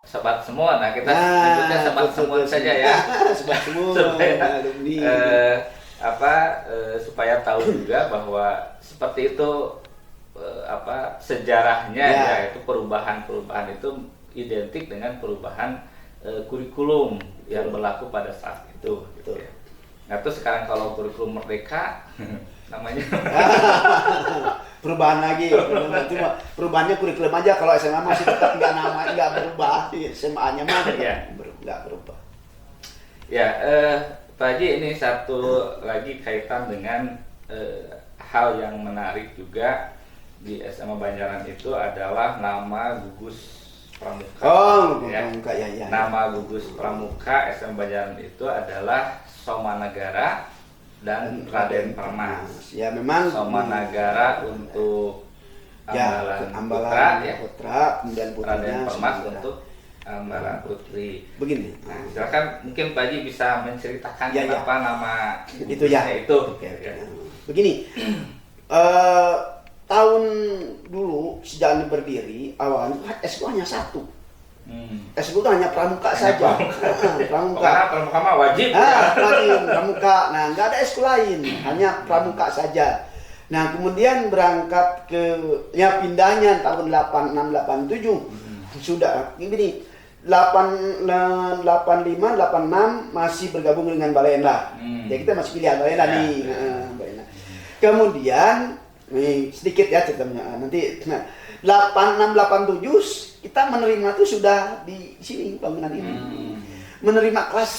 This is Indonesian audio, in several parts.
sobat semua. Nah, kita sebutnya sobat semua saja ya. Sobat semua. supaya supaya tahu juga bahwa seperti itu sejarahnya ya, itu perubahan itu identik dengan perubahan kurikulum yang berlaku pada saat itu gitu ya. Nah, terus sekarang kalau kurikulum merdeka namanya perubahan lagi, cuma perubahannya kurikulum aja. Kalau SMA masih tetap nggak berubah, SMA-nya mah nggak berubah. Ya, Pak Haji, ini satu lagi kaitan dengan hal yang menarik juga di SMA Banjaran itu adalah nama gugus pramuka. Pramuka ya. Nama gugus pramuka SMA Banjaran itu adalah Somanagara dan Raden Permas. Ya, memang Somanagara untuk Ambalan Putra, kemudian Raden Permas untuk Ambalan Putri. Begini. Nah, silakan mungkin Pak Haji bisa menceritakan kenapa nama itu ya. Itu. Begini. Tahun dulu sejak ini berdiri, awalnya SK hanya satu. SK itu hanya pramuka saja. Pramuka. Karena pramuka mah wajib. Pramuka. Nah, nggak ada SK lain, hanya pramuka saja. Nah, kemudian berangkat pindahnya tahun 86 87 sudah begini. 85 86 masih bergabung dengan Balenda. Jadi kita masih pilihan Balenda nih. Balenda. Kemudian sedikit ya ceritanya. Nanti 86 87 kita menerima itu sudah di sini bangunan ini. Menerima kelas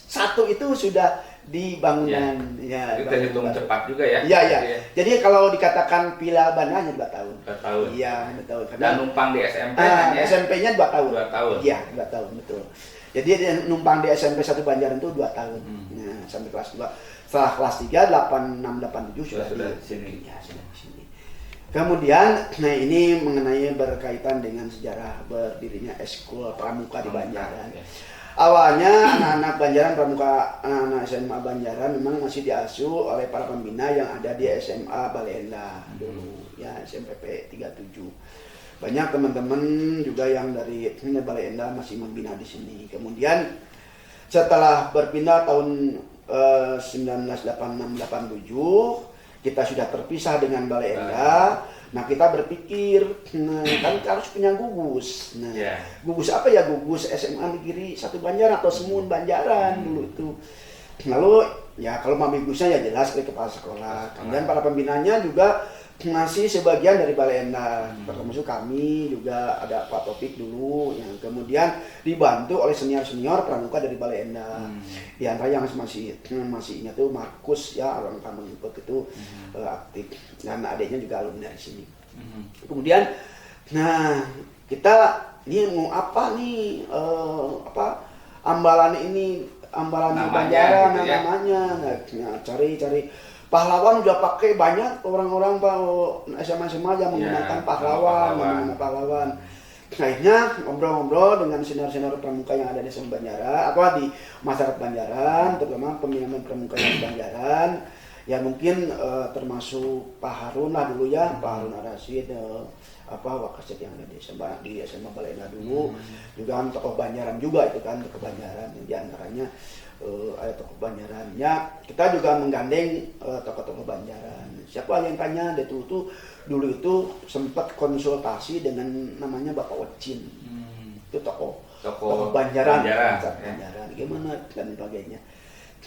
1 itu sudah di bangunan itu hitung cepat juga ya. Iya. Jadi kalau dikatakan pila Banda hanya 2 tahun. 2 tahun. Iya, 2 tahun. Dan numpang di SMP SMP-nya 2 tahun. 2 tahun. Iya, 2 tahun betul. Jadi dia numpang di SMP 1 Banjaran itu 2 tahun. Nah, sampai kelas 2. Setelah kelas 3 86 87 sudah di sini. Ya, sudah di sini. Kemudian, nah ini mengenai berkaitan dengan sejarah berdirinya Eskul Pramuka di Banjaran. Awalnya anak-anak Banjaran Pramuka, anak-anak SMA Banjaran memang masih diasuh oleh para pembina yang ada di SMA Balenda dulu, ya SMPP 37. Banyak teman-teman juga yang dari Balenda masih membina di sini. Kemudian setelah berpindah tahun 1986-87, kita sudah terpisah dengan Balenda. Nah, kita berpikir, kan kita harus punya gugus. Nah, gugus apa ya? Gugus SMA Negeri 1 Banjaran atau Semun Banjaran dulu itu. Lalu ya kalau mami gugusnya ya jelas ke kepala sekolah. Kemudian para pembinanya juga masih sebagian dari Balenda. Termasuk kami juga ada Pak Topik dulu yang kemudian dibantu oleh senior-senior pramuka dari Balenda. Di antara yang masih ingat tuh Markus ya, orang kampung ikut itu aktif, dan adiknya juga alumni dari sini. Kemudian nah kita ini mau apa nih ambalan Banjaran gitu ya? namanya. Nah, cari pahlawan udah pakai banyak orang-orang SMA yang menggunakan pahlawan. Akhirnya ngobrol-ngobrol dengan senior-senior pramuka yang ada di SMA Banjaran, di masyarakat Banjaran, terutama pembinaan pramuka yang di Banjaran. Ya mungkin termasuk Pak Harun lah dulu ya, Pak Harun Arasid, Wakasit yang ada di SMA Balenda dulu. Juga kan tokoh Banjaran juga itu kan, tokoh Banjaran di antaranya ada tokoh Banjaran. Ya, kita juga menggandeng tokoh-tokoh Banjaran. Siapa yang tanya dulu itu sempat konsultasi dengan namanya Bapak Wacin. Itu tokoh Banjaran. Banjaran gimana dan sebagainya.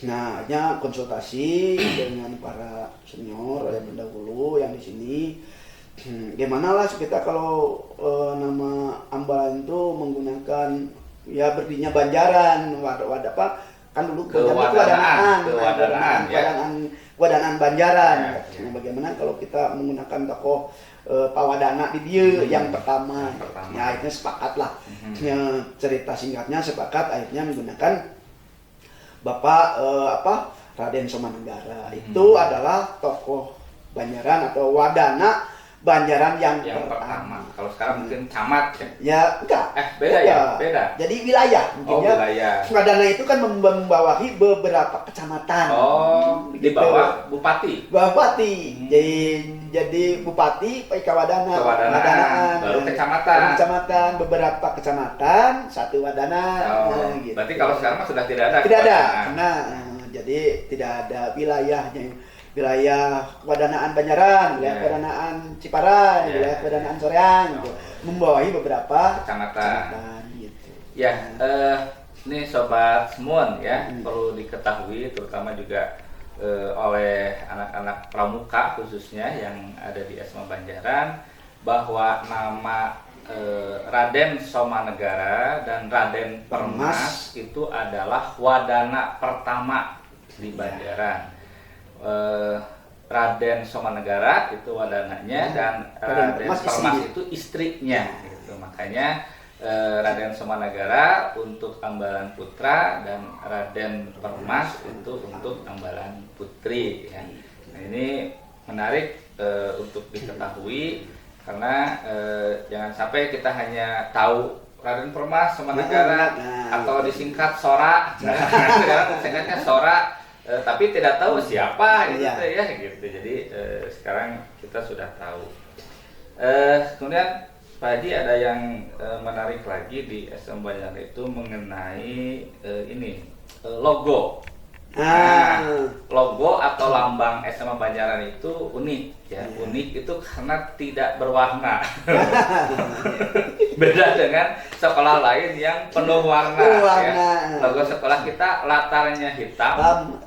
Nah, hanya konsultasi dengan para senior yang pendahulu yang di sini. Gimana lah kita kalau nama Ambalan itu menggunakan ya berdirinya Banjaran, wadah apa? Kan dulu kewadanaan Banjaran. Nah, bagaimana kalau kita menggunakan tokoh Pawadana di dia yang pertama. Ya, akhirnya sepakat lah. Cerita singkatnya sepakat akhirnya menggunakan Bapak Raden Somanagara. Itu adalah tokoh Banjaran atau wadana Banjaran yang pertama. Kalau sekarang mungkin camat ya? Ya enggak. Beda. Jadi wilayah mungkin ya. Wilayah. Wadana itu kan membawahi beberapa kecamatan. Di bawah Bupati. Jadi jadi bupati, Wadana, Kewadanaan, baru kecamatan, beberapa kecamatan, satu wadana. Gitu. Berarti kalau sekarang mah sudah tidak ada. Tidak ada, karena jadi tidak ada wilayahnya. Wilayah Wadanaan Banjaran, wilayah Wadanaan Ciparai, wilayah Wadanaan Soreang, gitu. Membawahi beberapa kecamatan gitu. Ya, ini sobat Semun ya, perlu diketahui terutama juga oleh anak-anak pramuka khususnya yang ada di SMA Banjaran, bahwa nama Raden Somanegara dan Raden Permas itu adalah wadana pertama di Banjaran. Raden Somanegara itu wadananya dan Raden Permas itu istrinya gitu. Makanya Raden Somanegara untuk Ambalan Putra dan Raden Permas itu untuk Ambalan Putri ya. Nah, ini menarik untuk diketahui karena jangan sampai kita hanya tahu Raden Permas Somanegara atau disingkat Sora. Singkatnya Sora. Tapi tidak tahu siapa gitu ya gitu. Jadi sekarang kita sudah tahu. Kemudian Pak Haji ada yang menarik lagi di SMA Banjaran itu mengenai ini logo. Nah, logo atau lambang SMA Banjaran itu unik ya. Unik itu karena tidak berwarna. Beda dengan sekolah lain yang penuh warna. Ya. Logo sekolah kita latarnya hitam.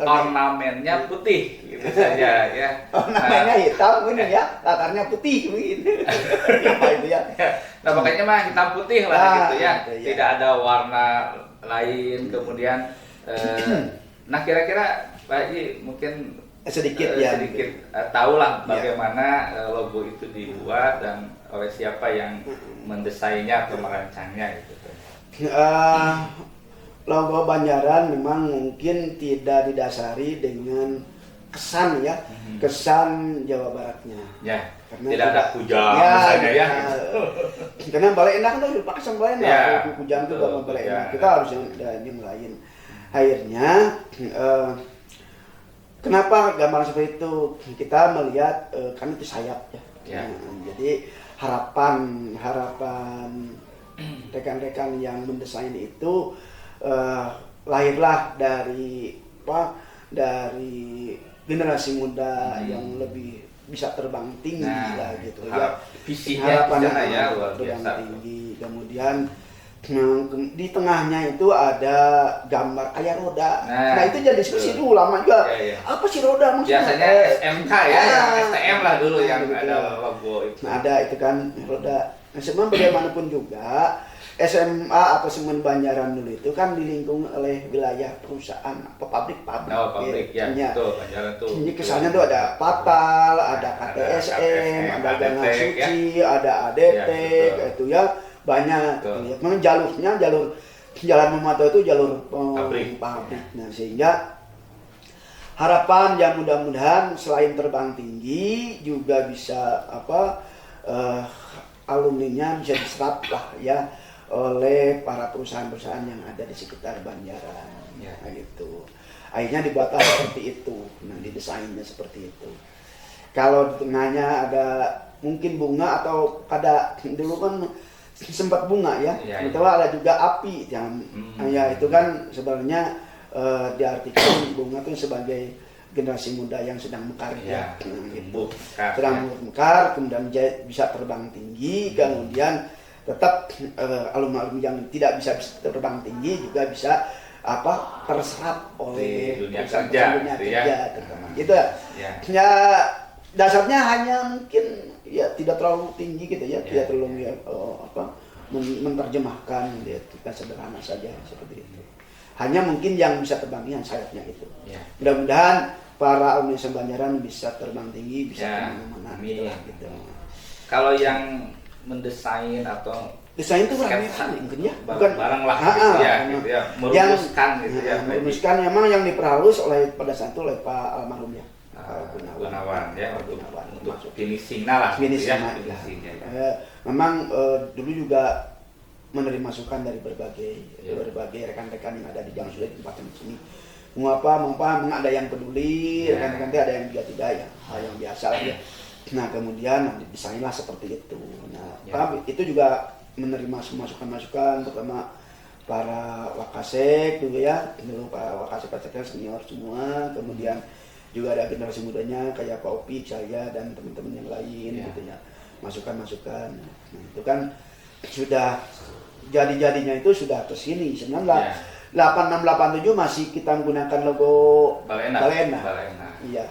Ornamennya putih gitu saja ya. Ornamennya hitam ini ya, latarnya putih begini. Apa itu ya? Nah, makanya mah hitam putih lah gitu ya. Tidak ada warna lain. Kemudian nah kira-kira Pak Haji mungkin sedikit tahulah bagaimana logo itu dibuat dan oleh siapa yang mendesainnya atau merancangnya gitu. Logo Banjaran memang mungkin tidak didasari dengan kesan ya, kesan Jawa Baratnya. Ya, karena tidak ada kujang misalnya ya. Karena Balai Endah kan udah pakai sama Balai Endah, kujang itu sama Balai Endah. Kita harus yang lain. Akhirnya, kenapa gambar seperti itu? Kita melihat kan itu sayap ya. Jadi harapan rekan-rekan yang mendesain itu lahirlah dari generasi muda yang lebih bisa terbang tinggi lah gitu ya. Harapannya terbang tinggi. Kemudian di tengahnya itu ada gambar kayak roda. Nah itu jadi diskusi dulu lama juga. Apa sih roda maksudnya? Biasanya SMK ya, yang STM lah dulu yang ada logo itu. Nah ada itu kan roda. Nah sebenarnya bagaimanapun juga SMA atau Semen Banjaran dulu itu kan dilingkungi oleh wilayah perusahaan atau pabrik-pabrik. Pabrik ya, betul, Banjaran tuh. Ini kesannya tuh ada Patal, ada KTSM, ada Gana Suci, ada ADT, itu ya banyak. Memang jalurnya Jalan Memantau itu jalur pabrik. Nah sehingga harapan yang mudah-mudahan selain terbang tinggi juga bisa alumninya bisa diserap lah ya oleh para perusahaan-perusahaan yang ada di sekitar Banjaran gitu. Akhirnya dibuatlah seperti itu. Nah, didesainnya seperti itu. Kalau di tengahnya ada mungkin bunga atau ada dulu kan sempat bunga ya. Atau ada juga api yang itu kan sebenarnya diartikan bunga itu sebagai generasi muda yang sedang mekar gitu. Sedang mekar, kemudian bisa terbang tinggi, kemudian tetap alumni-alumni yang tidak bisa terbang tinggi juga bisa terserap oleh dunia kerja terutama gitu ya. Dasarnya hanya mungkin ya tidak terlalu tinggi gitu ya, tidak terlalu menerjemahkan kita sederhana saja seperti itu. Hanya mungkin yang bisa terbang yang sayapnya itu. Mudah-mudahan para alumni Banjaran bisa terbang tinggi, bisa kemana-mana gitu. Kalau yang mendesain atau desain itu mungkin ya, bukan barang lah gitu ya, merumuskan gitu ya. Merumuskan memang yang diperhalus oleh pada saat itu oleh Pak almarhum ya. Gunawan ya untuk finishingnya lah. Memang dulu juga menerima masukan dari berbagai rekan-rekan yang ada di Jalan Sulit di tempat sini. ada yang peduli, rekan-rekan ada yang juga tidak ya, hal yang biasa lah ya. Nah kemudian desainlah seperti itu. Nah itu juga menerima masukan-masukan pertama para wakasek dulu ya, dulu para wakasek senior semua, kemudian juga ada generasi mudanya kayak Pak Opik, saya dan teman-teman yang lain gitu ya, masukan-masukan. Nah, itu kan sudah jadinya itu sudah kesini 8687 masih kita menggunakan logo Balena. Iya.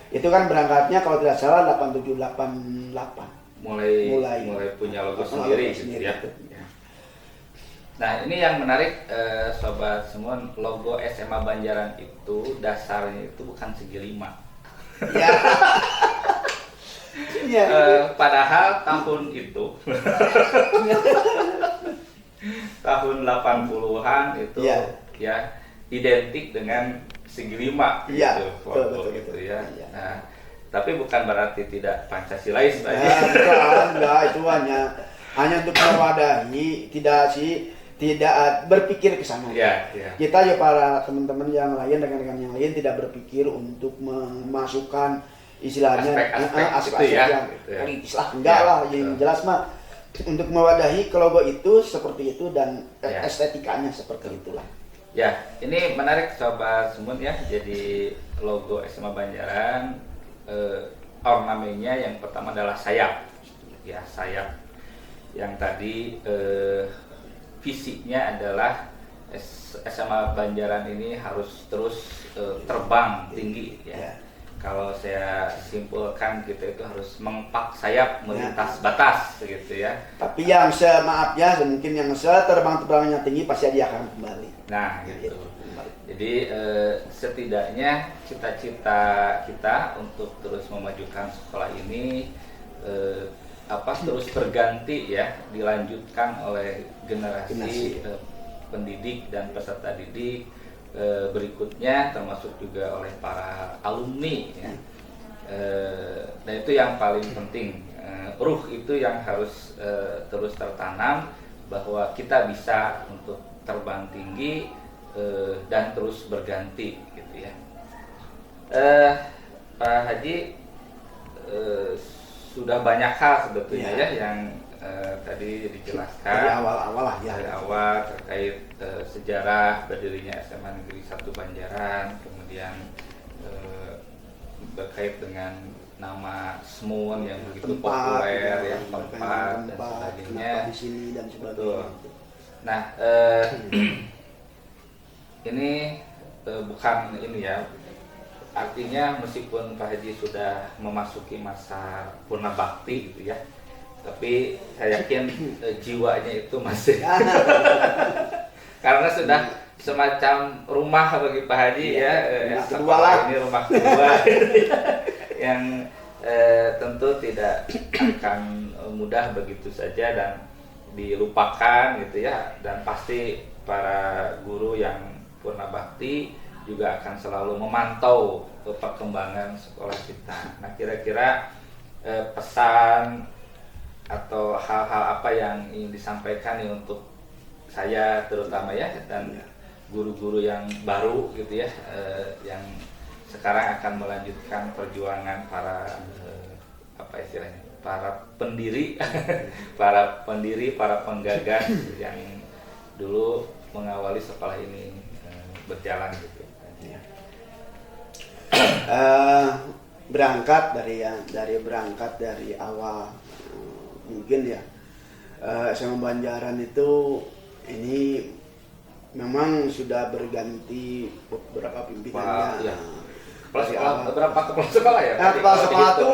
Itu kan berangkatnya kalau tidak salah 8788. Mulai punya logo sendiri gitu ya. Nah, ini yang menarik sobat semua, logo SMA Banjaran itu dasarnya itu bukan segi 5. Ya. Ya. Padahal tahun itu tahun 80-an itu ya identik dengan segi 5 gitu, foto gitu ya. Nah, tapi bukan berarti tidak Pancasilais Pak. Enggak, itu hanya untuk mewadahi, tidak berpikir ke sana. Kita ya para teman-teman yang lain, rekan-rekan yang lain tidak berpikir untuk memasukkan istilahnya aspek-aspek yang politis lah, enggak lah, yang jelas mah untuk mewadahi logo itu seperti itu dan estetikanya seperti itulah. Ya, ini menarik sobat semut ya. Jadi logo SMA Banjaran ornamennya yang pertama adalah sayap. Ya, sayap yang tadi visinya adalah SMA Banjaran ini harus terus terbang tinggi ya. Kalau saya simpulkan gitu, itu harus mengempak sayap melintas batas gitu ya. Tapi yang mungkin yang terbang-terbangnya tinggi pasti dia akan kembali. Nah gitu. Jadi setidaknya cita-cita kita untuk terus memajukan sekolah ini terus berganti ya, dilanjutkan oleh generasi pendidik dan peserta didik berikutnya, termasuk juga oleh para alumni ya. Nah itu yang paling penting, ruh itu yang harus terus tertanam, bahwa kita bisa untuk terbang tinggi dan terus berganti gitu ya. Pak Haji, sudah banyak hal sebetulnya ya yang tadi dijelaskan dari awal-awal lah ya. Dari awal terkait sejarah berdirinya SMA Negeri 1 Banjaran, kemudian berkait dengan nama Smun yang begitu populer ya, tempat dan sebagainya. Di sini dan sebagainya. Nah, ini bukan ini ya. Artinya meskipun Pak Haji sudah memasuki masa purna bakti gitu ya, tapi saya yakin jiwanya itu masih karena sudah semacam rumah bagi Pak Haji ya, sekolah ini rumah kedua yang tentu tidak akan mudah begitu saja dan dilupakan gitu ya, dan pasti para guru yang purna bakti juga akan selalu memantau perkembangan sekolah kita. Nah kira-kira pesan atau hal-hal apa yang ingin disampaikan nih untuk saya terutama ya, dan guru-guru yang baru gitu ya, yang sekarang akan melanjutkan perjuangan para para pendiri para penggagas yang dulu mengawali sekolah ini berjalan gitu. Berangkat dari awal mungkin ya, SMA Banjaran itu ini memang sudah berganti beberapa pimpinannya. Berapa kepala sekolah ya? Kepala sekolah itu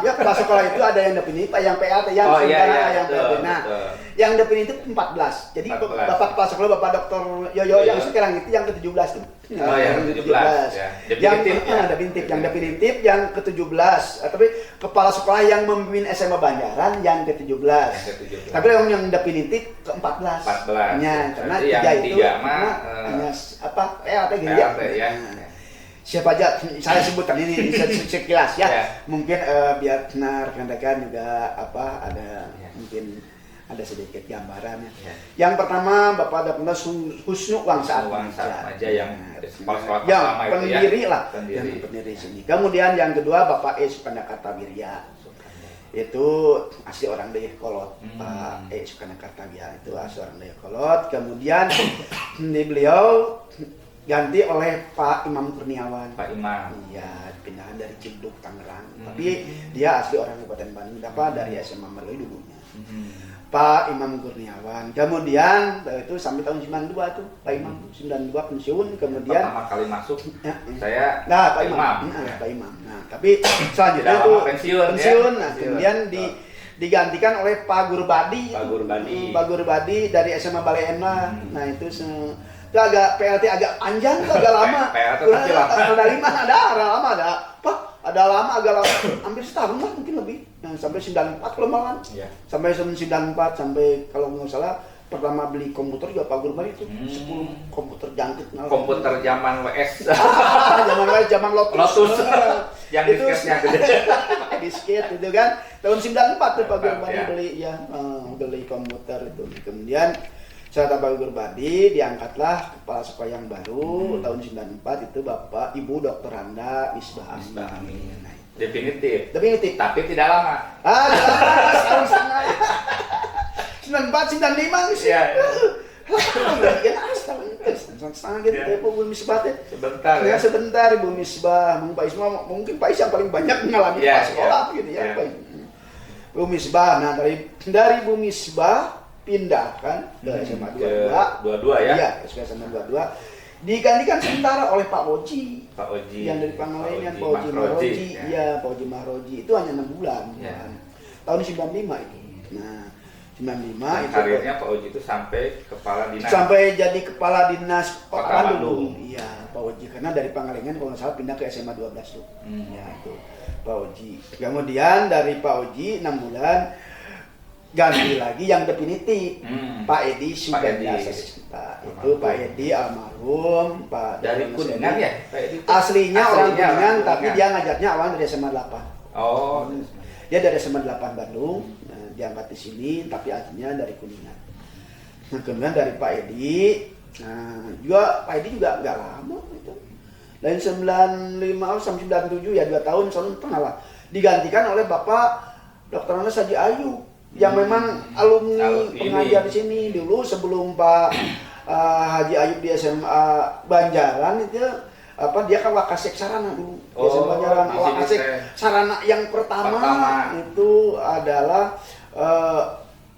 kepala sekolah itu ada yang definitif, yang PAT, yang yang PAT. Nah, yang definitif 14. Jadi 14. Bapak kepala sekolah Bapak Dr. Yoyo yang sekarang itu yang ke-17 itu. Yang ke-17 ya. Definitif, yang definitif yang ke-17. Tapi kepala sekolah yang memimpin SMA Banjaran yang ke-17. Tapi yang definitif ke-14. 14. Karena 3 itu hanya PAT gitu ya. Siapa aja saya sebutkan ini sekilas ya. Mungkin biar rekan-rekan juga ada mungkin ada sedikit gambarannya. Ya. Yang pertama Bapak Dr. Husnu Wangsa aja yang sekolah yang pertama itu pendiri ya. lah, yang pendiri sini. Kemudian yang kedua Bapak Sukanda Kartawirya, itu asli orang Dayakolot. Pak Sukanda Kartawirya itu asli orang Dayakolot. Kemudian di beliau ganti oleh Pak Imam Kurniawan. Pak Imam. Iya, pindahan dari Cibduk Tangerang. Tapi dia asli orang Kabupaten Bandung, dapat dari SMA Margoy dulunya. Pak Imam Kurniawan. Kemudian itu sampai tahun 92 tuh Pak Imam 92 pensiun. Kemudian pertama kali masuk saya Pak Imam. Pak Imam. Nah, tapi selanjutnya itu pensiun. Ya? Nah, kemudian digantikan oleh Pak Gurbadi. Pak Gurbadi dari SMA Balena. Nah, itu agak PLT agak panjang, agak lama. PLT pasti lama. Ada lama ada. Pak, ada lama agak lama, hampir setahun lah mungkin lebih. Nah, sampai 94 kalau malam. Yeah. Sampai 94 sampai kalau nggak salah pertama beli komputer juga Pak Gurbadi itu 10 komputer jangkit. Komputer zaman WS. Zaman WS, zaman Lotus. Yang disketnya gede. Disket itu kan. Tahun 94 tuh Pak Gurbadi beli komputer itu. Kemudian saat Pak Gurbadi diangkatlah kepala sekolah yang baru tahun 94 itu Bapak Ibu Dr. Randa Misbah Amin. Nah, definitif, tapi tidak lama. Setahun setengah. 94, 95 sih. Iya. Setengah gitu Ibu Misbah teh. Sebentar ya. Sebentar Ibu Misbah, mungkin Pak Is yang paling banyak mengalami sekolah gitu ya. Bu Misbah, nah dari Bu Misbah pindahkan ke SMA 22 ya? Iya, ke SMA 22 digantikan sementara oleh Pak Oji. Pak Oji yang dari Pangalengan, Pak Oji Mahroji. Iya, Pak Oji Mahroji itu hanya 6 bulan. Ya. Tahun 95 itu. Nah, 95 itu karirnya Pak Oji itu sampai kepala dinas. Sampai jadi kepala dinas Kota Bandung. Iya, Pak Oji karena dari Pangalengan kalau nggak salah pindah ke SMA 12 tuh. Ya, itu Pak Oji. Kemudian dari Pak Oji 6 bulan ganti lagi yang definitif Pak Edi Suganda Sasmita. Itu Pak Edi almarhum Pak dari Kuningan ya Pak Edi aslinya orang Kuningan tapi dia ngajarnya awal dari SMA 8. Dia dari SMA 8 Bandung. Nah, diangkat di sini tapi aslinya dari Kuningan. Nah, kemudian dari Pak Edi juga Pak Edi juga nggak lama itu. Dari 95 sampai 97 ya 2 tahun setengah lah. Digantikan oleh Bapak Dr. Anas Haji Ayub yang memang alumni pengajar di sini dulu sebelum Pak Haji Ayub di SMA Banjaran itu dia kan Wakasek Sarana dulu. Di SMA Banjaran Wakasek Sarana yang pertama itu adalah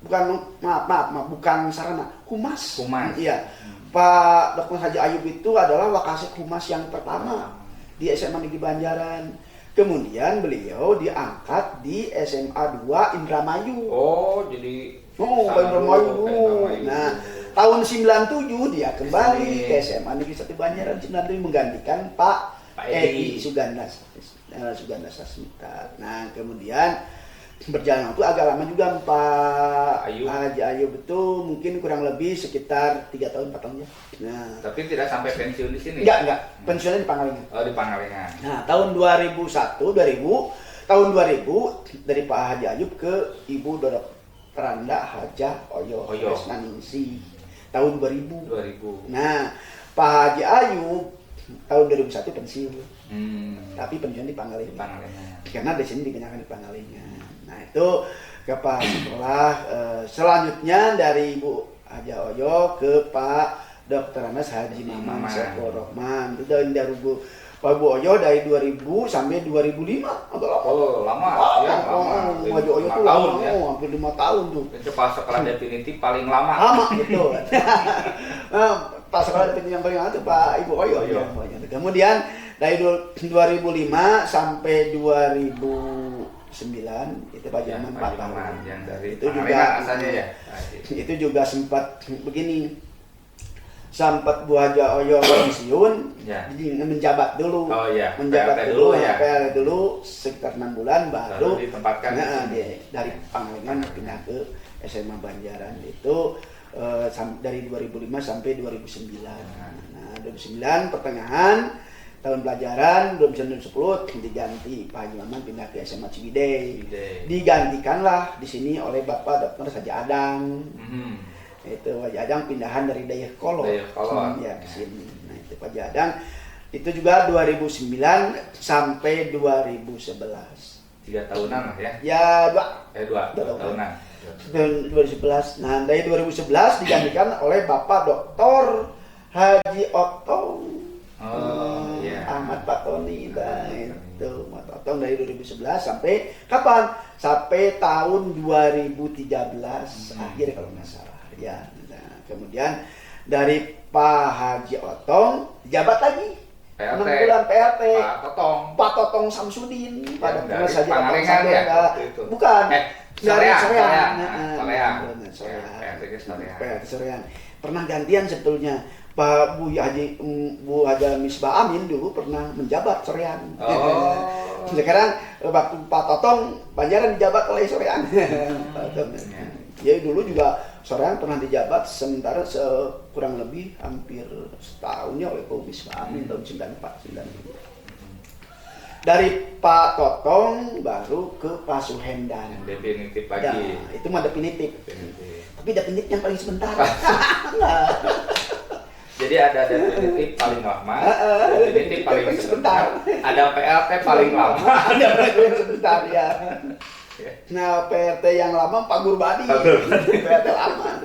bukan sarana, humas. Iya. Pak Dr. Haji Ayub itu adalah Wakasek Humas yang pertama di SMA Negeri Banjaran. Kemudian beliau diangkat di SMA 2 Indramayu. Jadi Indramayu dulu. Nah, tahun 97 dia kembali ke SMA Negeri 1 Banjaran 97 menggantikan Pak Edi Suganda Sasmita. Nah, kemudian berjalan waktu agak lama juga Pak Haji Ayub itu mungkin kurang lebih sekitar 3 tahun 4 tahun ya. Nah, tapi tidak sampai pensiun di sini. Enggak. Pensiunnya di Pangalengan. Di Pangalengan. Nah, tahun 2000 dari Pak Haji Ayub ke Ibu Dr. Randa Hajah Oyo Resnaningsi tahun 2000. Nah, Pak Haji Ayub tahun 2001 pensiun. Tapi pensiun di Pangalengan. Karena di sini dipindahkan di Pangalengan. Nah, itu kepala sekolah selanjutnya dari Ibu Haja Oyo ke Pak Dr. Anas Haji Maman Seko Rohman. Itu dari Pak Bu Oyo dari 2000 sampai 2005 agak lama. Lama. Haji Oyo itu lama, hampir 5 tahun tuh. Kepala sekolah definitif paling lama. Gitu. Pak sekolah definitif yang paling lama itu Pak Ibu Oyo. Kemudian dari 2005 sampai 2009 itu Pak Jaman 4 tahun. Itu juga asalnya ya. Itu juga sempat begini. Sampai Bu Haja Oyo pensiun, menjabat dulu. Menjabat dulu ya. PLT dulu sekitar 6 bulan baru ditempatkan dari Pangalengan pindah ke SMA Banjaran itu dari 2005 sampai 2009. Nah, 2009 pertengahan tahun pelajaran 2010 diganti Pak Haji Maman pindah ke SMA Ciwidey. Digantikanlah di sini oleh Bapak Dr. Haji Adang. Itu Haji Adang pindahan dari Dayakolot ya ke sini. Nah itu Pak Haji Adang itu juga 2009 sampai 2011. 3 tahunan lah ya. Ya, 2 tahunan. 2011. Nah, dari 2011 digantikan oleh Bapak Dr. Haji Otong. Ahmad Patoni. Nah, itu Ahmad Otong dari 2011 sampai kapan? Sampai tahun 2013 akhir kalau nggak salah. Ya. Nah, kemudian dari Pak Haji Otong jabat lagi. 6 bulan PLT. Pak Totong Samsudin pada dari saja Pangalengan ya. Bukan. Dari Soreang. Pernah gantian sebetulnya. Pak Bu Haji Misbah Amin dulu pernah menjabat Soreang. Sekarang waktu Pak Totong Banjaran dijabat oleh Soreang. Jadi dulu juga Soreang pernah dijabat sementara kurang lebih hampir setahunnya oleh Pak Misbah Amin tahun 94. Dari Pak Totong baru ke Pak Suhendan. Definitif lagi. Nah, itu mah definitif. Tapi definitif yang paling sebentar. Jadi ada definitif paling lama, definitif paling sebentar, ada PLT paling lama. Ada paling sebentar ya. Nah PRT yang lama Pak Gurbadi. PRT lama.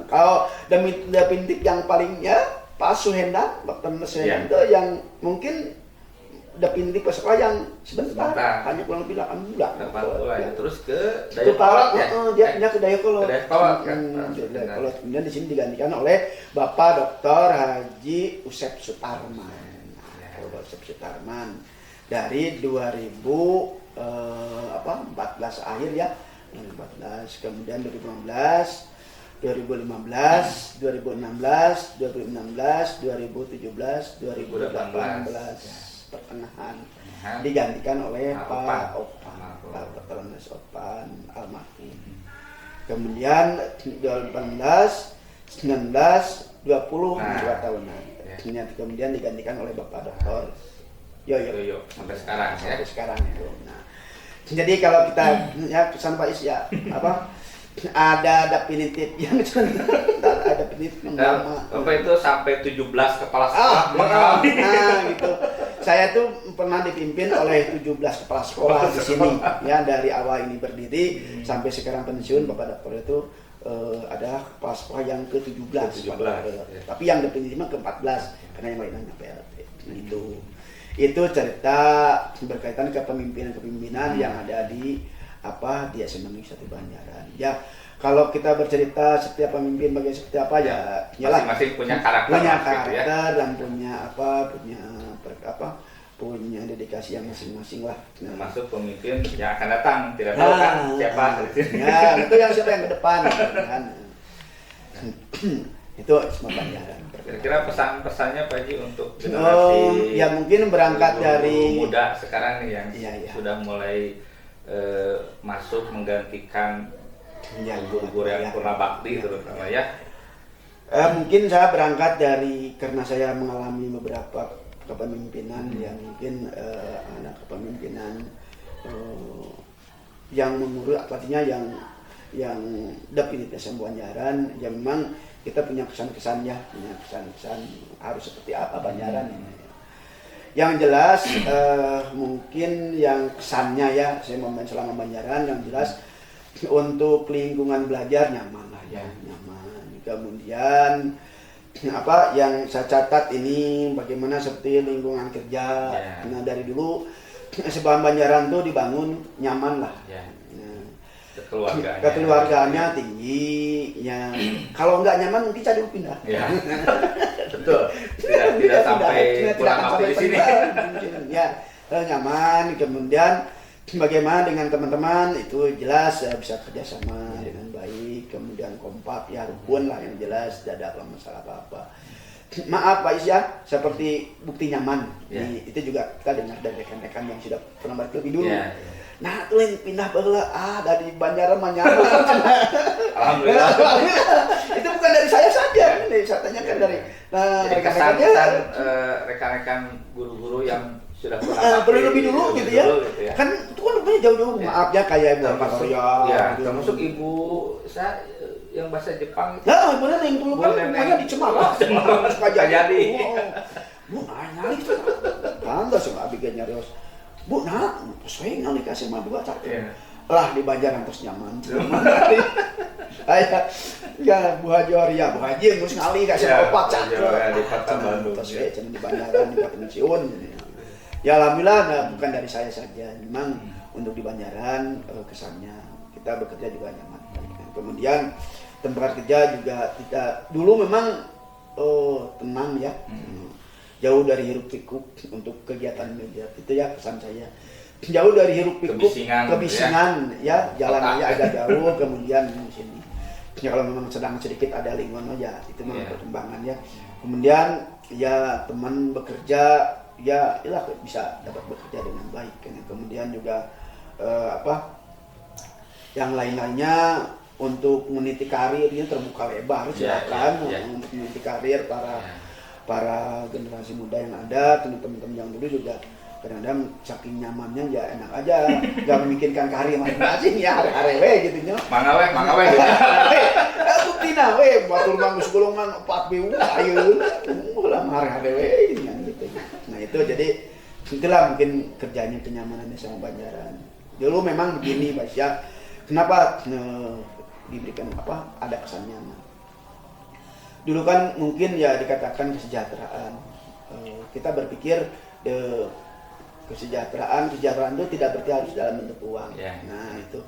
Kalau definitif yang paling ya Pak Suhendan, Dr. Suhendan itu yang mungkin definitif ke sekolah yang sebentar, hanya kurang lebih 8 bulan. Ya. Terus ke Dayakolot ya? Dia pindah ke Dayakolot. Dayakolot. Kemudian di sini digantikan oleh Bapak Dr. Haji Usep Sutarman. Usep Sutarman dari 2014 akhir ya. 2014, kemudian 2015, 2015, 2016, 2017, 2018 pertengahan digantikan oleh Pak Opan, Pak Dr. Opan almarhum. Kemudian 2018, 19, 20 2 tahunan. Kemudian digantikan oleh Bapak Dr. Yoyo sampai sekarang ya. Sampai sekarang itu. Nah, jadi kalau kita ya pesan Pak Is ya ada definitif yang ada definitif yang lama. Bapak itu sampai 17 kepala sekolah mengalami. Nah, gitu. Saya tuh pernah dipimpin oleh 17 kepala sekolah di sini ya dari awal ini berdiri sampai sekarang pensiun Bapak Dokter itu ada kepala sekolah yang ke-17. Tapi yang definitifnya ke-14 karena yang lainnya PLT. Gitu. Itu cerita berkaitan kepemimpinan yang ada di SMA Negeri 1 Banjaran. Ya, kalau kita bercerita setiap pemimpin seperti apa ya, masing-masing punya karakter, ya. Dan punya dedikasi yang masing-masing lah. Termasuk pemimpin yang akan datang, tidak tahu kan siapa. Ya, itu yang siapa yang ke depan kan. Itu semua Banjaran. Kira-kira pesan-pesannya Pak Haji untuk generasi ya mungkin berangkat dari muda sekarang nih yang sudah mulai masuk menggantikan guru-guru yang purna bakti terutama ya. Mungkin saya berangkat dari karena saya mengalami beberapa kepemimpinan yang mungkin anak kepemimpinan yang mengurus artinya yang definitif SMA Banjaran yang memang kita punya kesan-kesan harus seperti apa Banjaran ini. Yang jelas mungkin yang kesannya ya saya selama Banjaran yang jelas untuk lingkungan belajar nyaman lah ya, nyaman. Kemudian yang saya catat ini bagaimana seperti lingkungan kerja. Nah dari dulu sebuah Banjaran tuh dibangun nyaman lah. Kekeluargaannya tinggi ya. Kalau nggak nyaman mungkin saya dulu pindah. Betul. Tidak sampai pulang waktu di sini. Ya, nyaman. Kemudian bagaimana dengan teman-teman itu jelas bisa kerjasama dengan baik. Kemudian kompak ya, rukun lah yang jelas. Tidak ada masalah apa-apa. Maaf Pak Is ya, seperti bukti nyaman. Itu juga kita dengar dari rekan-rekan yang sudah pernah balik lebih dulu. Nah tuh yang pindah bala dari Banjaran Manyaman. Alhamdulillah. Itu bukan dari saya saja, ini saya tanyakan dari jadi kesan-kesan rekan-rekan guru-guru yang sudah perlu lebih dulu gitu ya. Kan itu kan rupanya jauh-jauh. Maaf ya kayak termasuk ya, termasuk ibu saya yang bahasa Jepang. Nah, benar yang dulu kan rumahnya di Cemara. Suka jadi. Bu, nyari itu. Tangga sama abiga nyarios. Bu, nah, saya ngali kasih mah dua cak. Lah di Banjaran terus nyaman. Ya, Bu Haji Orya, Bu Haji yang ngali kasih opat cak. Di Kota Bandung. Terus saya di Banjaran di pensiun. Ya alhamdulillah bukan dari saya saja. Memang untuk di Banjaran kesannya kita bekerja juga nyaman. Kemudian tempat kerja juga tidak dulu memang tenang ya. Jauh dari hiruk pikuk untuk kegiatan media itu ya kesan saya. Jauh dari hiruk pikuk kebisingan ya, jalannya agak jauh kemudian di sini. Ya kalau memang sedang sedikit ada lingkungan aja itu memang perkembangan ya. Kemudian ya teman bekerja ya ilah bisa dapat bekerja dengan baik kan. Kemudian juga yang lain-lainnya untuk meniti karir ini terbuka lebar silakan untuk meniti karir para generasi muda yang ada, teman-teman yang dulu juga kadang-kadang saking nyamannya ya enak aja, gak memikirkan karir masing-masing ya hari-hari gitu nya. Mangaweh gitu. Buktina we batur manggus golongan 4 BU ayeun ulah hari-hari gitu. Nah itu jadi itulah mungkin kerjanya kenyamanannya sama Banjaran. Dulu memang begini Pak ya. Kenapa diberikan ada kesan nyaman? Dulu kan mungkin ya dikatakan kesejahteraan. Kita berpikir kesejahteraan itu tidak berarti harus dalam bentuk uang. Nah itu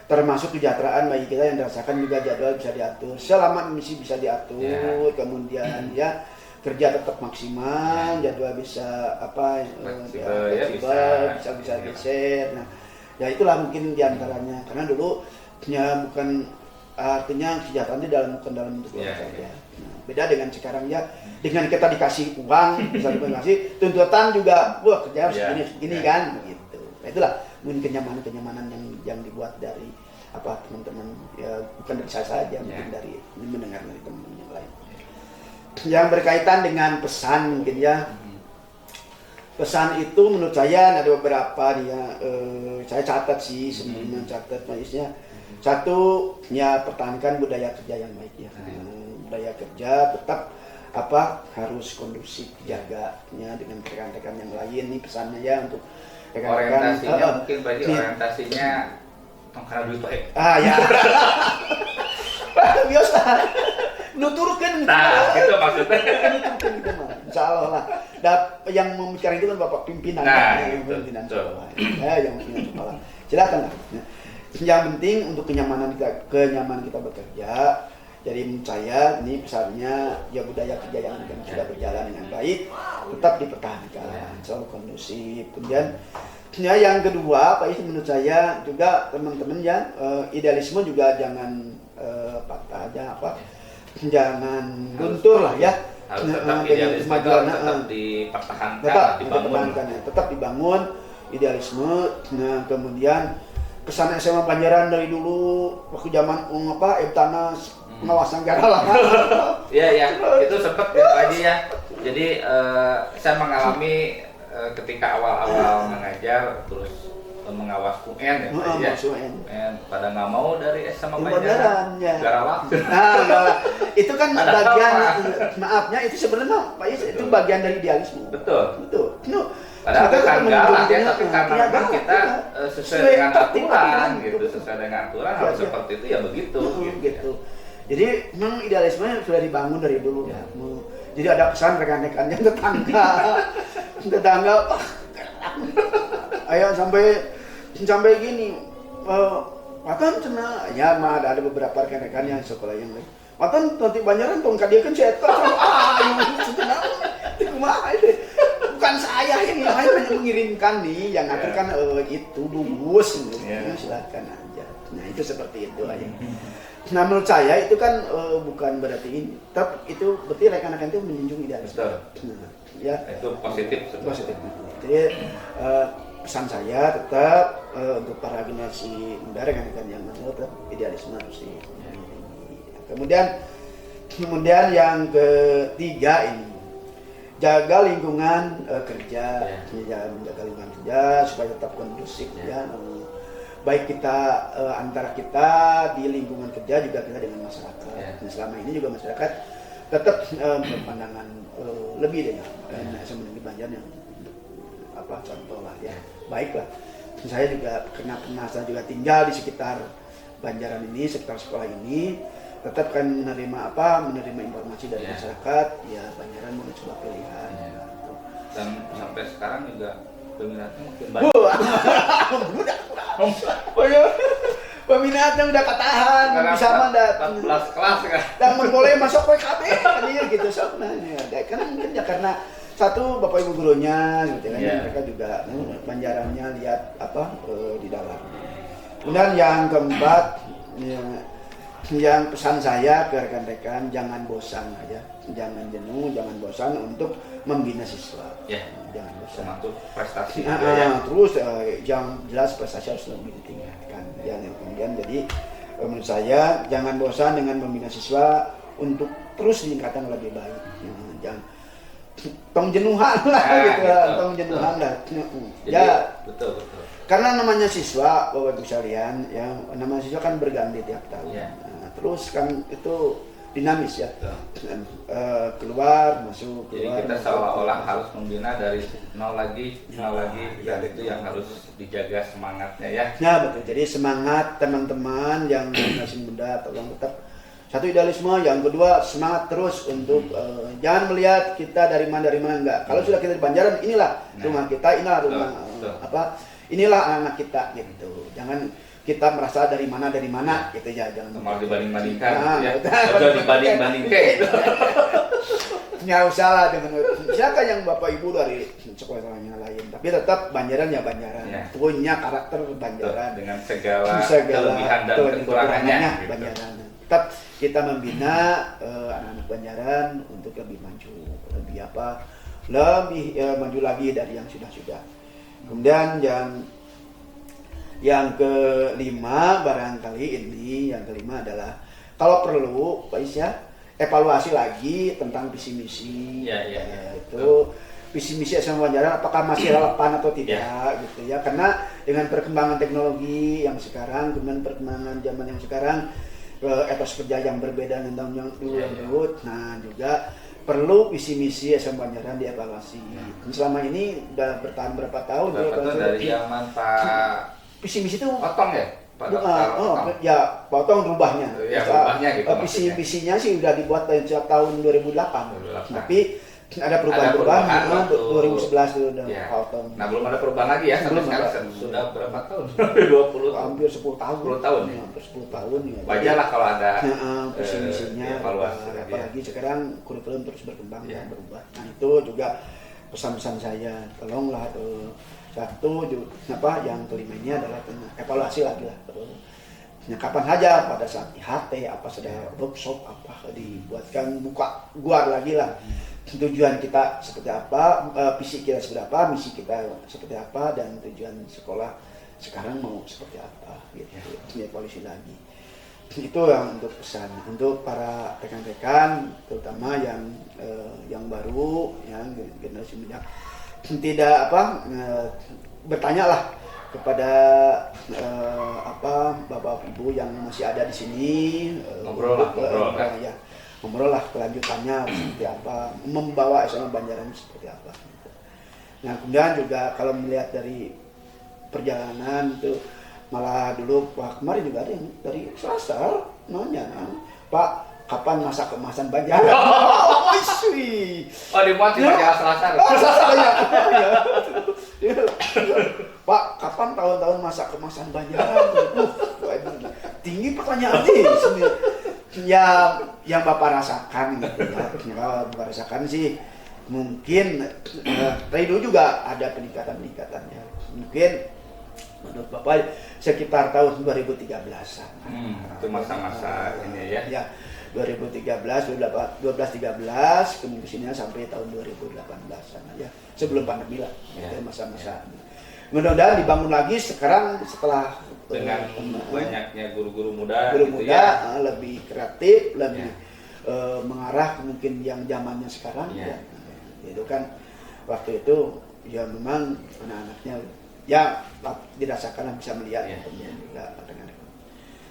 termasuk kesejahteraan bagi kita yang dirasakan juga jadwal bisa diatur, selama misi bisa diatur, kemudian ya kerja tetap maksimal, jadwal bisa bisa geser. Nah ya itulah mungkin diantaranya karena dulu ya bukan artinya kesejahteraan itu bukan dalam bentuk uang saja. Nah, beda dengan sekarang ya, dengan kita dikasih uang, bisa dikasih tuntutan juga, wah kerja harus segini kan, gitu. Nah, itulah mungkin kenyamanan yang dibuat dari teman-teman ya bukan dari saya saja, mungkin dari mendengar dari teman-teman yang lain. Yang berkaitan dengan pesan mungkin ya. Pesan itu menurut saya ada beberapa dia saya catat sih sebenarnya maksudnya. Satu, ya pertahankan budaya kerja yang baik ya. Budaya kerja tetap harus kondusif dijaganya dengan rekan-rekan yang lain nih pesannya ya untuk rekan-rekan. Orientasinya mungkin bagi orientasinya karena duit baik. Ya. Biasa. Nuturkan gitu. Nah, itu maksudnya. Nuturkan gitu mah. Insyaallah lah. Yang membicarakan itu kan Bapak pimpinan. Pimpinan sekolah. Yang pimpinan sekolah. Silakan lah. Yang penting untuk kenyamanan kita bekerja. Jadi menurut saya ini pesannya ya budaya kerja yang sudah berjalan dengan baik tetap dipertahankan, selalu kondusif. Kemudian ya yang kedua Pak menurut saya juga teman-teman ya idealisme juga jangan patah aja jangan luntur lah ya. Harus tetap idealisme tetap dipertahankan, tetap dibangun idealisme. Nah kemudian pesan SMA Banjaran dari dulu waktu zaman Ebtanas pengawasan negara lah. Iya itu sempat ya Pak Haji ya. Jadi saya mengalami ketika awal-awal mengajar terus mengawas UN ya Pak Haji ya. UN pada nggak mau dari SMA Banjaran. Gara waktu. Itu kan bagian maafnya itu sebenarnya Pak Haji itu bagian dari idealisme. Betul. Padahal bukan galak ya, tapi karena memang kita sesuai dengan aturan gitu, sesuai dengan aturan harus seperti itu ya begitu. Gitu. Jadi memang idealisme sudah dibangun dari dulu. Jadi ada pesan rekan-rekannya tetangga, ayo sampai gini, Watan cina, ya mah ada beberapa rekan-rekan yang sekolah yang lain. Watan nanti Banjaran tong kadieukeun cetak, bukan saya ini hanya mengirimkan nih yang ngatur kan itu dugus silakan aja. Nah itu seperti itu aja. Nah menurut saya itu kan bukan berarti ini, tapi itu berarti rekan-rekan itu menjunjung idealisme. Nah, ya itu positif. Jadi pesan saya tetap untuk para generasi muda rekan-rekan yang tetap idealisme harus kemudian yang ketiga ini jaga lingkungan kerja, menjaga lingkungan kerja supaya tetap kondusif ya. Baik kita antara kita di lingkungan kerja juga kita dengan masyarakat. Nah, selama ini juga masyarakat tetap berpandangan lebih dengan semenangi Banjar yang contoh lah ya. Baiklah. Saya juga karena saya juga tinggal di sekitar Banjaran ini, sekitar sekolah ini, tetap kan menerima informasi dari masyarakat ya. Banjaran mau coba pilihan dan sampai sekarang juga peminatnya mungkin banyak. Peminatnya udah ketahan bisa mandat 14 kelas kan dan boleh masuk PKB gitu sebenarnya karena mungkin ya karena satu bapak ibu gurunya gitu kan mereka juga Banjarannya lihat di dalam. Kemudian yang keempat yang pesan saya ke rekan-rekan jangan bosan aja, jangan jenuh, jangan bosan untuk membina siswa. Jangan bosan. Untuk prestasi. Terus yang jelas prestasi harus lebih ditingkatkan. Yang kemudian jadi menurut saya jangan bosan dengan membina siswa untuk terus ditingkatkan lebih baik. Jangan tong jenuhan lah gitu, tong jenuhan lah. Betul. Karena namanya siswa, Bapak Ibu sekalian, ya namanya siswa kan berganti tiap tahun. Terus kan itu dinamis ya, keluar masuk. Jadi kita seolah-olah harus membina dari nol lagi, dan itu yang harus dijaga semangatnya ya. Ya betul. Jadi semangat teman-teman yang masih muda, tolong tetap satu idealisme, yang kedua semangat terus untuk jangan melihat kita dari mana enggak. Kalau sudah kita di Banjaran, inilah rumah kita, inilah rumah inilah anak kita gitu. Jangan kita merasa dari mana gitu ya, jangan mau dibanding-bandingkan ya. Udah dibanding-bandingkan gitu. Nggak usah lah dengan siapa yang Bapak Ibu dari sekolah yang lain, tapi tetap Banjaran ya Banjaran. Punya karakter Banjaran dengan segala kelebihan dan kekurangannya gitu. Banjaran. Tetap kita membina anak-anak Banjaran untuk lebih maju, lebih maju lagi dari yang sudah. Kemudian yang kelima barangkali ini adalah kalau perlu Pak Isya evaluasi lagi tentang visi misi itu visi misi SMA Banjaran apakah masih relevan atau tidak gitu ya, karena dengan perkembangan teknologi yang sekarang, kemudian perkembangan zaman yang sekarang, etos kerja yang berbeda dengan tahun yang dulu, nah juga perlu visi misi SMA Banjaran dievaluasi. Selama ini udah bertahan berapa tahun? Dari zaman Pak visi misi itu potong ya? Potong rubahnya. Rubahnya gitu. Visinya sih udah dibuat sejak tahun 2008. Tapi ada perubahan 2011 itu udah potong. Nah, belum ada perubahan lagi ya sampai sekarang. Sudah berapa tahun? 20 hampir 10 tahun. 10 tahun ya. Hampir 10 tahun ya. Wajar lah kalau ada visi misinya evaluasi. Apalagi sekarang kurikulum terus berkembang dan berubah. Nah, itu juga pesan-pesan saya, tolonglah satu yang kelima ini adalah evaluasi lagi lah. Kapan saja pada saat IHT apa sudah workshop apa dibuatkan buka guar lagi lah. Tujuan kita seperti apa, visi kita seperti apa, misi kita seperti apa, dan tujuan sekolah sekarang mau seperti apa gitu. Evaluasi lagi. Itu yang untuk pesan untuk para rekan-rekan terutama yang baru yang generasi muda, tidak bertanyalah kepada bapak ibu yang masih ada di sini, ngobrol lah kelanjutannya seperti apa, membawa SMA Banjaran seperti apa. Nah kemudian juga kalau melihat dari perjalanan itu, malah dulu kemarin juga ada yang dari Selasar nanya, Pak kapan masa kemasan Banjaran? Dimuat di majalah Selasar. Pak kapan tahun-tahun masa kemasan Banjaran? Tinggi pertanyaan ini. Yang Bapak rasakan gitu ya. Kalau Bapak rasakan sih mungkin dari dulu juga ada peningkatannya. Mungkin menurut Bapak sekitar tahun 2013-an. Itu masa-masa ini ya. Ya, 2013, 2013 kemungkinannya sampai tahun 2018-an ya. Sebelum pandemi lah. Masa-masa. mudah-mudahan dibangun lagi sekarang setelah dengan banyaknya guru-guru muda guru gitu muda ya. lebih kreatif, lebih mengarah ke mungkin yang zamannya sekarang ya. Itu kan waktu itu ya memang anak-anaknya ya dirasakan bisa melihat juga dengan.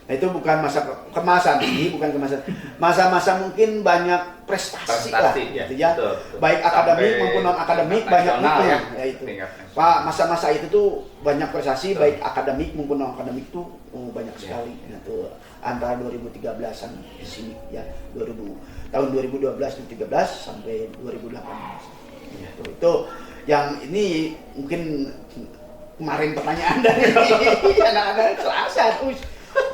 Nah itu bukan masa kemasan sih, bukan kemasan. Masa-masa mungkin banyak prestasi lah, ya, gitu ya. Betul. Baik akademik maupun non akademik banyak ya itu. Tingkat Pak, masa-masa itu tuh banyak prestasi baik akademik maupun non akademik tuh banyak sekali. Nah, tuh antara 2013-an di sini ya, tahun 2012 2013 sampai 2018. Ya, itu yang ini mungkin kemarin pertanyaan dari anak-anak kelas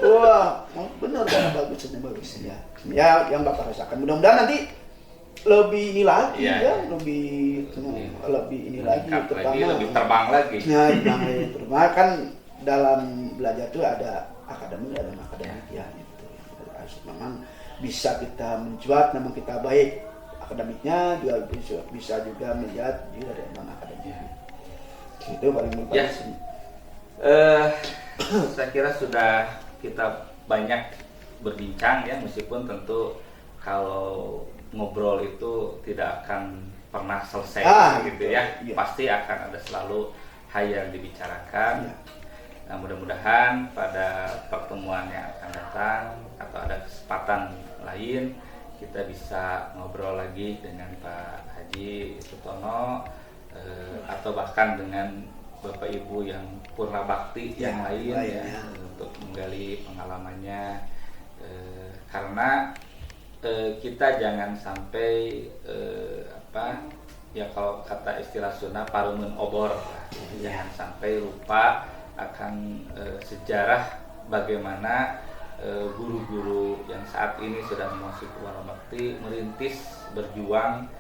wah, benar kan bagus ya. Ya, yang Bapak rasakan. Mudah-mudahan nanti lebih ini lagi lebih ini lagi, terutama lebih terbang lagi. Ya, terbang kan dalam belajar itu ada akademik dan non akademik ya. Gitu. Memang bisa kita mencuat, memang kita baik akademiknya juga bisa juga melihat juga dari non akademiknya. Itu paling penting. Ya. Saya kira sudah kita banyak berbincang ya, meskipun tentu kalau ngobrol itu tidak akan pernah selesai gitu ya. Pasti akan ada selalu hal yang dibicarakan. Nah, mudah-mudahan pada pertemuan yang akan datang atau ada kesempatan lain kita bisa ngobrol lagi dengan Pak Haji Sutono atau bahkan dengan Bapak Ibu yang purna bakti yang lain ya, untuk menggali pengalamannya, karena kita jangan sampai ya kalau kata istilah Sunda parumun obor, jangan sampai lupa akan sejarah bagaimana guru-guru yang saat ini sudah memasuki purna bakti merintis berjuang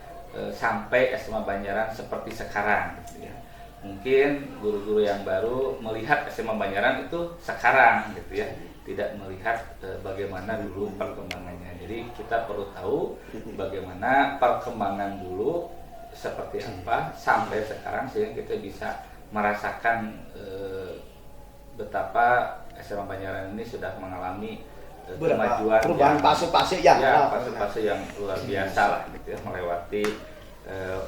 sampai SMA Banjaran seperti sekarang gitu ya. Mungkin guru-guru yang baru melihat SMA Banjaran itu sekarang gitu ya, tidak melihat bagaimana dulu perkembangannya. Jadi kita perlu tahu bagaimana perkembangan dulu seperti apa sampai sekarang, sehingga kita bisa merasakan betapa SMA Banjaran ini sudah mengalami kemajuan, perubahan fase-fase fase-fase yang luar biasa lah gitu ya, melewati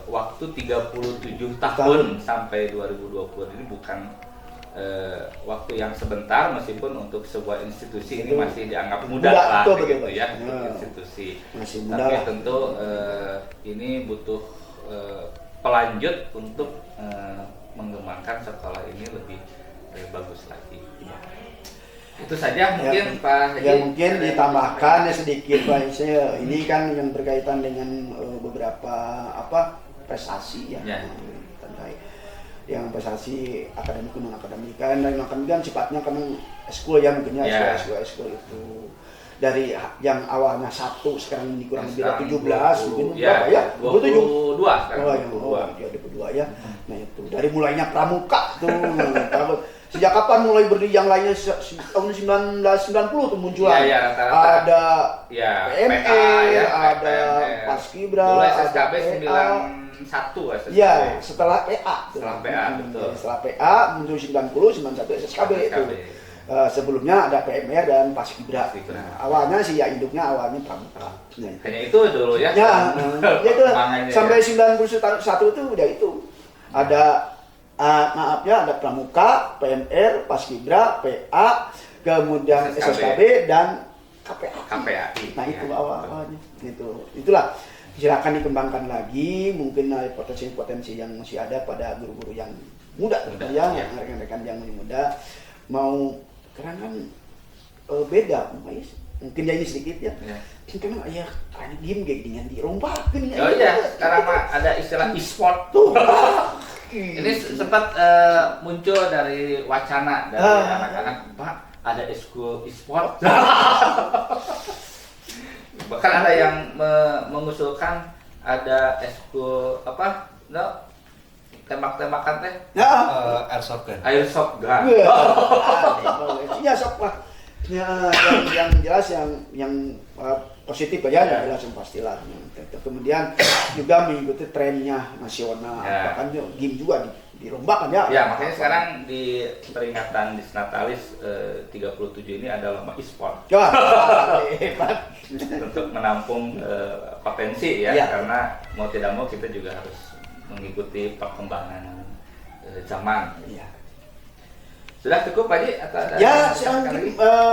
waktu 37 tahun sampai 2020 ini bukan waktu yang sebentar, meskipun untuk sebuah institusi ini masih dianggap muda lah gitu ya, institusi masih muda, tapi tentu ini butuh pelanjut untuk mengembangkan sekolah ini lebih bagus lagi. Itu saja mungkin Pak Haji. Ya mungkin ditambahkan sedikit Pak, ini kan yang berkaitan dengan beberapa prestasi ya. Yang prestasi akademik non akademik kan, dan akademik kan sifatnya kan eskul ya, mungkin ya eskul itu dari yang awalnya 1 sekarang ini kurang lebih 17 mungkin berapa ya? 22 sekarang. 22 ya. Nah itu dari mulainya pramuka tuh. Sejak kapan mulai berdiri yang lainnya? Tahun 1990 tuh muncul. Ada PMR, ada Paskibra, ada PA. 91 SSKB. Ya, setelah PA. Setelah PA, betul. Setelah PA muncul 90, 91 SSKB itu. Sebelumnya ada PMR dan Paskibra. Awalnya sih ya induknya awalnya pramuka. Hanya itu dulu ya. Ya, itu sampai 91 itu udah itu. Ada ada pramuka, PMR, Paskibra, PA, kemudian SSKB dan KPA. Nah itu awal-awalnya. Itulah. Silakan dikembangkan lagi, mungkin potensi-potensi yang masih ada pada guru-guru yang muda, rekan-rekan yang muda mau, karena kan beda, mungkin jadi sedikit ya. Mungkin ada game kayak gini yang dirombakin. Oh iya, sekarang ada istilah e-sport tuh. Ini sempat muncul dari wacana dari anak-anak, Pak, ada eskul e-sport. Bahkan ada yang mengusulkan ada eskul tembak-tembakan teh. Airsoft gun. Airsoft gun. Iya, sok lah. Ya, yang jelas yang positif aja, jelas yang pastilah. Kemudian juga mengikuti trennya nasional, bahkan game juga dirombakan ya. Ya, makanya sekarang di peringatan Disnatalis 37 ini ada lomba e-sport. Ya, hebat. Untuk menampung potensi ya, Ya. karena mau tidak mau kita juga harus mengikuti perkembangan zaman. Iya. Sudah cukup Pak Haji atau ada Ya, yang mungkin lagi?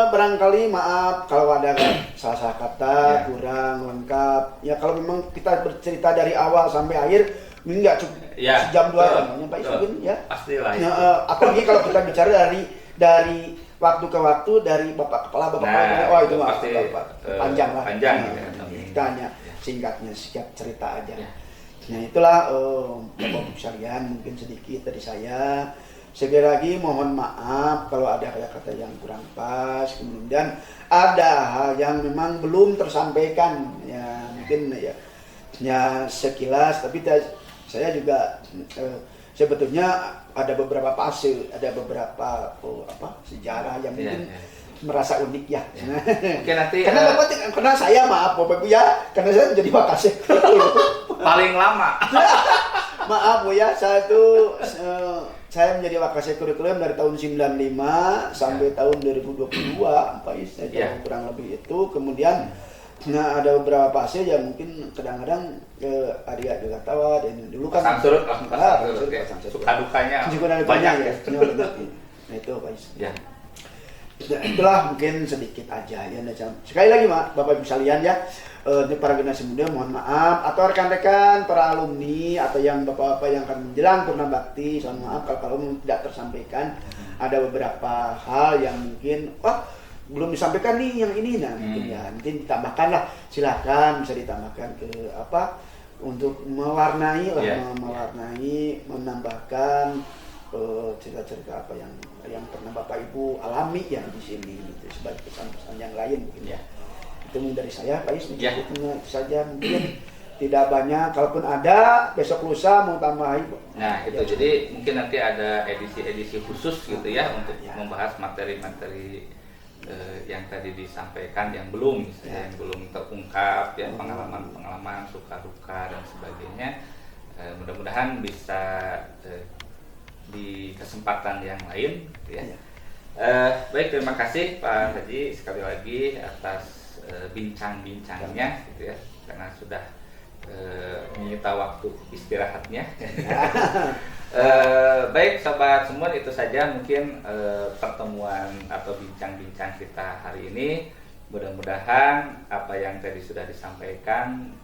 barangkali maaf kalau ada salah kata Ya. kurang lengkap. Ya kalau memang kita bercerita dari awal sampai akhir, ini nggak cukup Ya, sejam dua betul, jam, ya, Pak Is, betul. mungkin ya. Pastilah. Ya, apalagi kalau kita bicara dari waktu ke waktu, dari bapak kepala Nah, oh itu itu mah pasti, panjang lah. panjang, Nah, ya, kita hanya singkatnya siap cerita aja. Ya. Nah itulah Bapak Ibu sekalian, mungkin sedikit dari saya. Sekali lagi mohon maaf kalau ada kata-kata yang kurang pas, kemudian ada hal yang memang belum tersampaikan, ya mungkin ya sekilas, tapi saya juga sebetulnya ada beberapa fase, ada beberapa sejarah yang mungkin merasa unik ya. Mungkin nanti karena saya maaf Bapak Ibu ya, karena saya menjadi Wakasek paling lama. maaf Bu ya, saya menjadi Wakasek kurikulum dari tahun 95 sampai tahun 2022, Pak Is, kurang lebih itu. Kemudian ada beberapa fase yang mungkin kadang-kadang adik juga tahu, dan dulu kan Pasang surut, suka dukanya banyak ya. Nah itu Pak Is. Ya. Itulah mungkin sedikit aja ya. Sekali lagi Bapak Ibu sekalian ya, para generasi muda mohon maaf, atau rekan-rekan para alumni atau yang bapak-bapak yang akan menjelang purna bakti, mohon maaf kalau tidak tersampaikan. Ada beberapa hal yang mungkin belum disampaikan nih yang ini, nah mungkin ya mungkin ditambahkan lah, silakan bisa ditambahkan ke untuk mewarnai lah, mewarnai, menambahkan cerita-cerita apa yang pernah Bapak Ibu alami ya di sini, gitu, sebagai pesan-pesan yang lain mungkin ya. Itu dari saya Pak Is, itu saja, mungkin tidak banyak, kalaupun ada besok lusa mau tambahin. Nah itu jadi mungkin nanti ada edisi khusus gitu ya untuk membahas materi-materi yang tadi disampaikan yang belum misalnya yang belum terungkap ya, pengalaman suka duka dan sebagainya. Mudah-mudahan bisa di kesempatan yang lain gitu ya. Baik, terima kasih Pak Haji sekali lagi atas bincang-bincangnya gitu ya, karena sudah menyita waktu istirahatnya. Baik sobat semua, itu saja mungkin pertemuan atau bincang-bincang kita hari ini. Mudah-mudahan apa yang tadi sudah disampaikan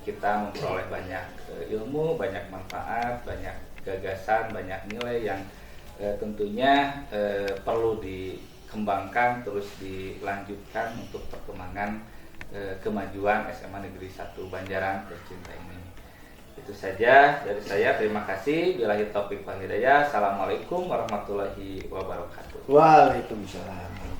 kita memperoleh banyak ilmu, banyak manfaat, banyak gagasan, banyak nilai yang tentunya perlu dikembangkan, terus dilanjutkan untuk perkembangan kemajuan SMA Negeri 1 Banjaran tercinta ini. Itu saja dari saya, terima kasih. Billahi taufiq wal hidayah. Assalamualaikum warahmatullahi wabarakatuh. Waalaikumsalam.